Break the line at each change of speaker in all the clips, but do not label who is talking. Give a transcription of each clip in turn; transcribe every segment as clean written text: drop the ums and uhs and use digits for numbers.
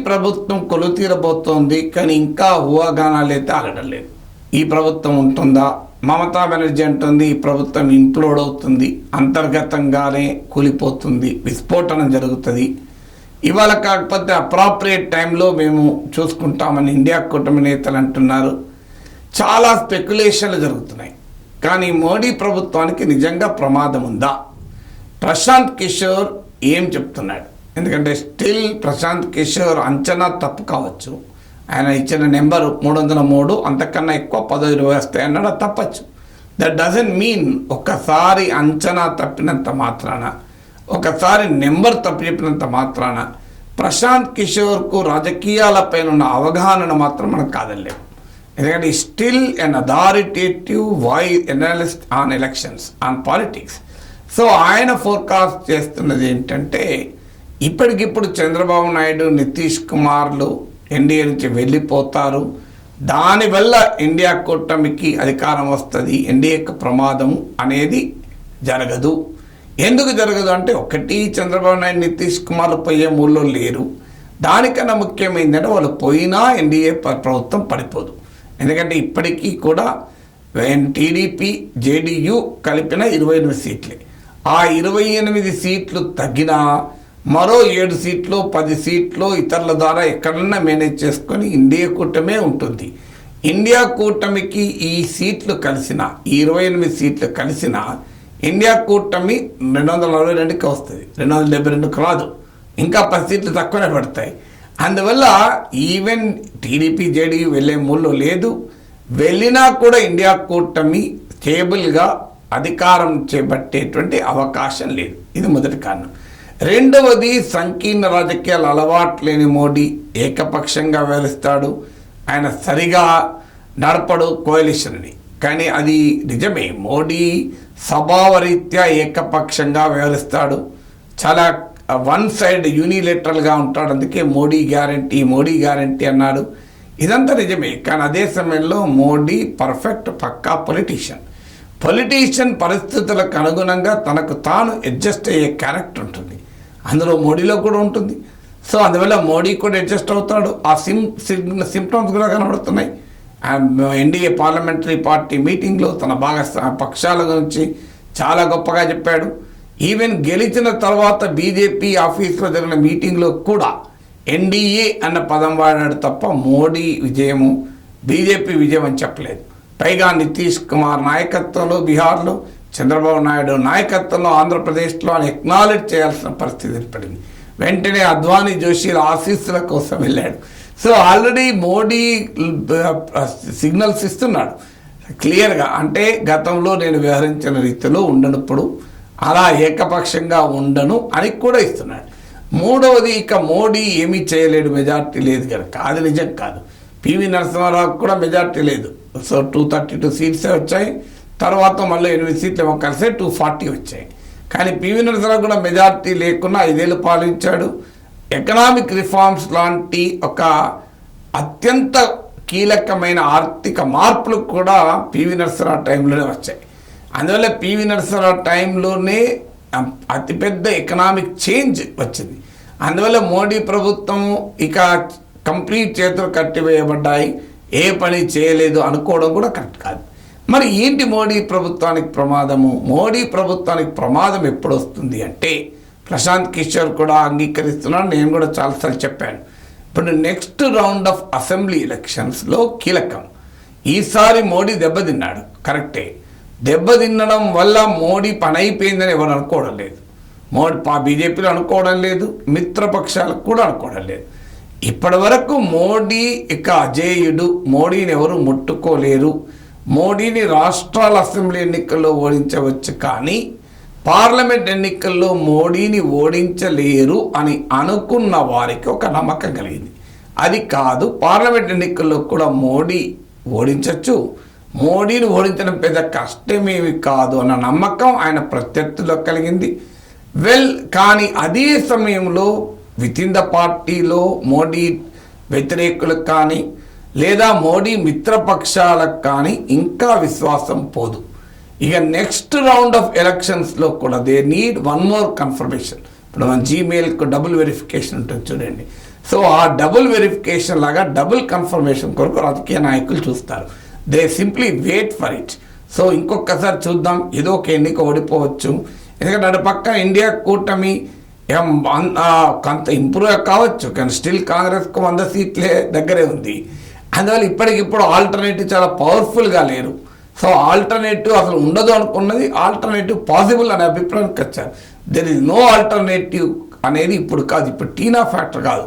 ప్రభుత్వం కొలుతీరబోతోంది, కానీ ఇంకా ఊహాగానాలు అయితే ఆగడం లేదు. ఈ ప్రభుత్వం ఉంటుందా? మమతా బెనర్జీ అంటుంది ఈ ప్రభుత్వం ఇంప్లోడ్ అవుతుంది, అంతర్గతంగానే కూలిపోతుంది, విస్ఫోటనం జరుగుతుంది, ఇవాళ కాకపోతే అప్రాప్రియేట్ టైంలో మేము చూసుకుంటామని ఇండియా కూటమి నేతలు అంటున్నారు. చాలా స్పెక్యులేషన్లు జరుగుతున్నాయి. కానీ మోడీ ప్రభుత్వానికి నిజంగా ప్రమాదం ఉందా? ప్రశాంత్ కిషోర్ ఏం చెప్తున్నాడు? ఎందుకంటే స్టిల్ ప్రశాంత్ కిషోర్ అంచనా తప్పు కావచ్చు. ఆయన ఇచ్చిన నెంబరు 303, అంతకన్నా ఎక్కువ 10-20 వస్తాయి అన్నాడు, తప్పచ్చు. దట్ డజంట్ మీన్ ఒక్కసారి అంచనా తప్పినంత మాత్రాన, ఒకసారి నెంబర్ తప్పు చెప్పినంత మాత్రాన ప్రశాంత్ కిషోర్కు రాజకీయాలపైన ఉన్న అవగాహన మాత్రం మనకు కాదలేము. ఎందుకంటే still an authoritative analyst on elections, on politics. So ఆయన ఫోర్కాస్ట్ చేస్తున్నది ఏంటంటే ఇప్పటికిప్పుడు చంద్రబాబు నాయుడు, నితీష్ కుమార్లు ఎన్డీఏ నుంచి వెళ్ళిపోతారు, దానివల్ల ఇండియా కూటమికి అధికారం వస్తుంది, ఎన్డీఏకు ప్రమాదం అనేది జరగదు. ఎందుకు జరగదు అంటే, ఒకటి చంద్రబాబు నాయుడు, నితీష్ కుమార్లు పోయే మూల్లో లేరు. దానికన్నా ముఖ్యమైందంటే వాళ్ళు పోయినా ఎన్డీఏ ప్రభుత్వం పడిపోదు. ఎందుకంటే ఇప్పటికీ కూడా టీడీపీ, జేడీయూ కలిపిన 28 సీట్లే. ఆ 28 సీట్లు తగ్గినా మరో 7 సీట్లు, 10 సీట్లు ఇతరుల ద్వారా ఎక్కడన్నా మేనేజ్ చేసుకొని ఇండియా కూటమే ఉంటుంది. ఇండియా కూటమికి ఈ సీట్లు కలిసిన, ఈ 28 సీట్లు కలిసిన ఇండియా కూటమి 242కి వస్తుంది, 272కి రాదు, ఇంకా 10 సీట్లు తక్కువనే పడతాయి. అందువల్ల ఈవెన్ టీడీపీ, జేడీయూ వెళ్ళే మూల్లో లేదు. వెళ్ళినా కూడా ఇండియా కూటమి స్టేబుల్గా అధికారం చేపట్టేటువంటి అవకాశం లేదు. ఇది మొదటి కారణం. రెండవది, సంకీర్ణ రాజకీయాలు అలవాటు లేని మోడీ ఏకపక్షంగా వ్యవహరిస్తాడు. ఆయన సరిగా నడపడు కోalitionని. కానీ అది నిజమే, మోడీ స్వభావరీత్యా ఏకపక్షంగా వ్యవహరిస్తాడు, చాలా వన్ సైడ్ యూనిలేటరల్గా ఉంటాడు. అందుకే మోడీ గ్యారంటీ అన్నాడు. ఇదంతా నిజమే. కానీ అదే సమయంలో మోడీ పర్ఫెక్ట్ పక్కా పొలిటీషియన్ పరిస్థితులకు అనుగుణంగా తనకు తాను అడ్జస్ట్ అయ్యే క్యారెక్టర్ ఉంటుంది, అందులో మోడీలో కూడా ఉంటుంది. సో అందువల్ల మోడీ కూడా అడ్జస్ట్ అవుతాడు. ఆ సిమ్టమ్స్ కూడా కనబడుతున్నాయి. ఎన్డీఏ పార్లమెంటరీ పార్టీ మీటింగ్లో తన పక్షాల గురించి చాలా గొప్పగా చెప్పాడు. ఈవెన్ గెలిచిన తర్వాత బీజేపీ ఆఫీస్లో జరిగిన మీటింగ్లో కూడా ఎన్డీఏ అన్న పదం వాడాడు తప్ప మోడీ విజయము, బీజేపీ విజయం అని చెప్పలేదు. పైగా నితీష్ కుమార్ నాయకత్వంలో బీహార్లో, చంద్రబాబు నాయుడు నాయకత్వంలో ఆంధ్రప్రదేశ్లో అని ఎక్నాలెడ్జ్ చేయాల్సిన పరిస్థితి ఏర్పడింది. వెంటనే అద్వానీ, జోషిల ఆశీస్సుల కోసం వెళ్ళాడు. సో ఆల్రెడీ మోడీ సిగ్నల్స్ ఇస్తున్నాడు క్లియర్గా. అంటే గతంలో నేను వ్యవహరించిన రీతిలో ఉండనప్పుడు అలా ఏకపక్షంగా ఉండను అని కూడా ఇస్తున్నాడు. మూడవది, ఇక మోడీ ఏమీ చేయలేడు, మెజార్టీ లేదు కనుక. అది నిజం కాదు. పివి నరసింహారావు కూడా మెజార్టీ లేదు. సో 232 సీట్సే వచ్చాయి. తర్వాత మళ్ళీ 8 సీట్లు ఏమో కలిసే 240 వచ్చాయి. కానీ పివి నరసింహారావు కూడా మెజార్టీ లేకుండా 5 ఏళ్ళు పాలించాడు. ఎకనామిక్ రిఫార్మ్స్ లాంటి ఒక అత్యంత కీలకమైన ఆర్థిక మార్పులు కూడా పివి నరసింహారావు టైంలోనే వచ్చాయి. అందువల్ల పివి నరసింహారావు టైంలోనే అతిపెద్ద ఎకనామిక్ చేంజ్ వచ్చింది. అందువల్ల మోడీ ప్రభుత్వం ఇక కంప్లీట్ చేతులు కట్టివేయబడ్డాయి, ఏ పని చేయలేదు అనుకోవడం కూడా కరెక్ట్ కాదు. మరి ఏంటి మోడీ ప్రభుత్వానికి ప్రమాదము? మోడీ ప్రభుత్వానికి ప్రమాదం ఎప్పుడు వస్తుంది అంటే, ప్రశాంత్ కిషోర్ కూడా అంగీకరిస్తున్నాడు, నేను కూడా చాలాసార్లు చెప్పాను. ఇప్పుడు నెక్స్ట్ రౌండ్ ఆఫ్ అసెంబ్లీ ఎలక్షన్స్లో కీలకం. ఈసారి మోడీ దెబ్బతిన్నాడు, కరెక్టే. దెబ్బతిన్నడం వల్ల మోడీ పని అయిపోయిందని ఎవరు అనుకోవడం లేదు. బీజేపీలో అనుకోవడం లేదు, మిత్రపక్షాలకు కూడా అనుకోవడం లేదు. ఇప్పటి వరకు మోడీ ఇక అజేయుడు, మోడీని ఎవరు ముట్టుకోలేరు, మోడీని రాష్ట్రాల అసెంబ్లీ ఎన్నికల్లో ఓడించవచ్చు కానీ పార్లమెంట్ ఎన్నికల్లో మోడీని ఓడించలేరు అని అనుకున్న వారికి ఒక నమ్మకం కలిగింది. అది కాదు, పార్లమెంట్ ఎన్నికల్లో కూడా మోడీ ఓడించవచ్చు, మోడీని ఓడించడం పెద్ద కష్టమేమి కాదు అన్న నమ్మకం ఆయన ప్రత్యర్థుల్లో కలిగింది. కానీ అదే సమయంలో వితిన్ ద పార్టీలో మోడీ వ్యతిరేకులకు కానీ లేదా మోడీ మిత్రపక్షాలకు కానీ ఇంకా విశ్వాసం పోదు. ఇక నెక్స్ట్ రౌండ్ ఆఫ్ ఎలక్షన్స్లో కూడా they need one more confirmation. ఇప్పుడు మన జీమెయిల్కు డబుల్ వెరిఫికేషన్ ఉంటుంది చూడండి. సో ఆ డబుల్ వెరిఫికేషన్ లాగా డబుల్ కన్ఫర్మేషన్ కొరకు రాజకీయ నాయకులు చూస్తారు. They simply wait for it. So ఇంకొకసారి చూద్దాం, ఏదో ఒక ఎన్నిక ఓడిపోవచ్చు. ఎందుకంటే అటు పక్కన ఇండియా కూటమి కొంత ఇంప్రూవ్ కావచ్చు, కానీ స్టిల్ కాంగ్రెస్కు 100 సీట్లే దగ్గరే ఉంది. అందువల్ల ఇప్పటికిప్పుడు ఆల్టర్నేటివ్ చాలా పవర్ఫుల్గా లేరు. సో ఆల్టర్నేటివ్ అసలు ఉండదు అనుకున్నది ఆల్టర్నేటివ్ పాసిబుల్ అనే అభిప్రాయానికి వచ్చారు. దెర్ ఈజ్ నో ఆల్టర్నేటివ్ అనేది ఇప్పుడు కాదు, ఇప్పుడు టీనా ఫ్యాక్టర్ కాదు,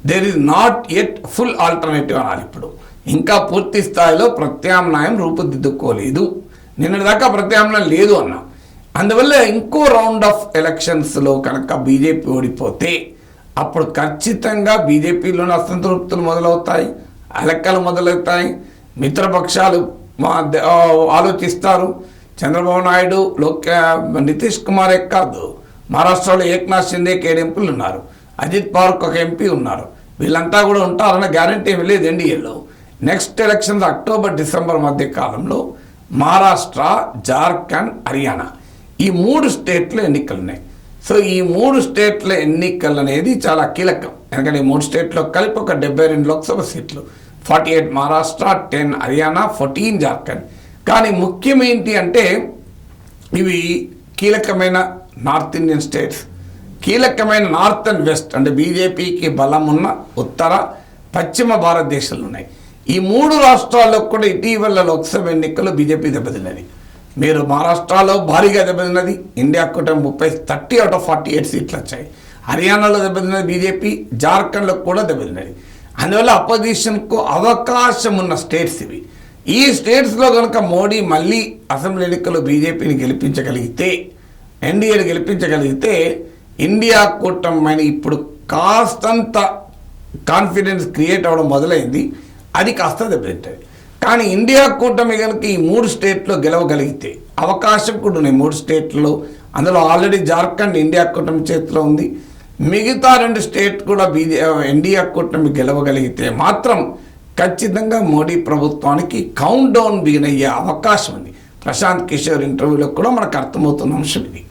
there is not at full alternative అనాలి. ఇప్పుడు ఇంకా పూర్తి స్థాయిలో ప్రత్యామ్నాయం రూపుదిద్దుకోలేదు. నిన్నటిదాకా ప్రత్యామ్నాయం లేదు అన్నా. అందువల్ల ఇంకో రౌండ్ ఆఫ్ ఎలక్షన్స్లో కనుక బీజేపీ ఓడిపోతే అప్పుడు ఖచ్చితంగా బీజేపీలోని అసంతృప్తులు మొదలవుతాయి, అలెక్కలు మొదలవుతాయి, మిత్రపక్షాలు ఆలోచిస్తారు. చంద్రబాబు నాయుడు, నితీష్ కుమారే కాదు, మహారాష్ట్రలో ఏక్నాథ్ షిందేకి 7 ఎంపీలు ఉన్నారు, అజిత్ పవార్కి 1 ఎంపీ ఉన్నారు. వీళ్ళంతా కూడా ఉంటారన్న గ్యారంటీ ఏమీ లేదు ఎన్డీఏలో. నెక్స్ట్ ఎలక్షన్స్ అక్టోబర్ డిసెంబర్ మధ్య కాలంలో మహారాష్ట్ర, జార్ఖండ్, హర్యానా ఈ 3 స్టేట్లో ఎన్నికలు ఉన్నాయి. సో ఈ 3 స్టేట్ల ఎన్నికలు అనేది చాలా కీలకం. ఎందుకంటే ఈ 3 స్టేట్లో కలిపి ఒక 72 లోక్సభ సీట్లు, 48 మహారాష్ట్ర, 10 హర్యానా, 14 జార్ఖండ్. కానీ ముఖ్యం ఏంటి అంటే ఇవి కీలకమైన నార్త్ ఇండియన్ స్టేట్స్, కీలకమైన నార్త్ అండ్ వెస్ట్ అంటే బీజేపీకి బలం ఉన్న ఉత్తర, పశ్చిమ భారతదేశాలు ఉన్నాయి. ఈ 3 రాష్ట్రాల్లో కూడా ఇటీవల లోక్సభ ఎన్నికల్లో బీజేపీ దెబ్బతిన్నది. మీరు మహారాష్ట్రలో భారీగా దెబ్బతిన్నది, ఇండియా కూటమి 30 అవుట్ ఆఫ్ 48 సీట్లు వచ్చాయి. హర్యానాలో దెబ్బతిన్నది బీజేపీ, జార్ఖండ్లో కూడా దెబ్బతిన్నది. అందువల్ల అపోజిషన్కు అవకాశం ఉన్న స్టేట్స్ ఇవి. ఈ స్టేట్స్లో కనుక మోడీ మళ్ళీ అసెంబ్లీ ఎన్నికల్లో బీజేపీని గెలిపించగలిగితే, ఎన్డీఏని గెలిపించగలిగితే ఇండియా కూటమి ఇప్పుడు కాస్తంత కాన్ఫిడెన్స్ క్రియేట్ అవ్వడం మొదలైంది, అది కాస్త దెబ్బతింటుంది. కానీ ఇండియా కూటమి కనుక ఈ 3 స్టేట్లో గెలవగలిగితే అవకాశం కూడా ఉన్నాయి 3 స్టేట్లో. అందులో ఆల్రెడీ జార్ఖండ్ ఇండియా కూటమి చేతిలో ఉంది. మిగతా 2 స్టేట్ కూడా ఇండియా కూటమి గెలవగలిగితే మాత్రం ఖచ్చితంగా మోడీ ప్రభుత్వానికి కౌంట్ డౌన్ బిగిన్ అయ్యే అవకాశం ఉంది. ప్రశాంత్ కిషోర్ ఇంటర్వ్యూలో కూడా మనకు అర్థమవుతున్న అంశం ఇది.